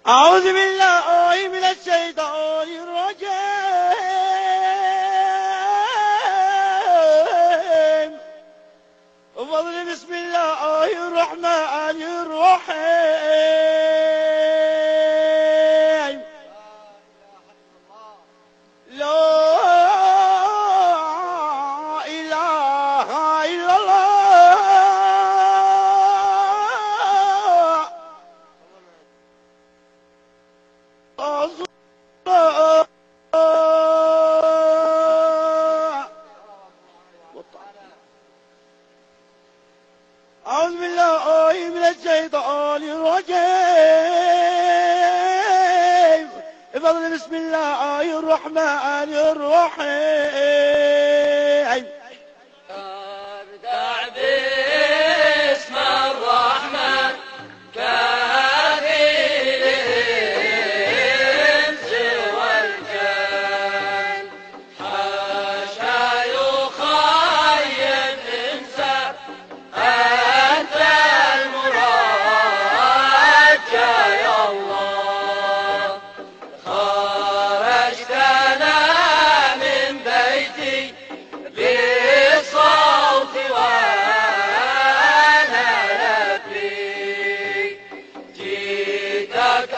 أعوذ بالله من الشيطان الرجيم. وفضل بسم الله الرحمن الرحيم. لا إله إلا الله. أعوذ بالله من الشيطان الرجيم. بفضل بسم الله الرحمن الرحيم. ابدع باسم الرحمن كافي الانس والجن، حاشا يخيب انسان انت المرجى يا الله. خرجتنا من بيتي بالصوت وانا لبيك، جيتك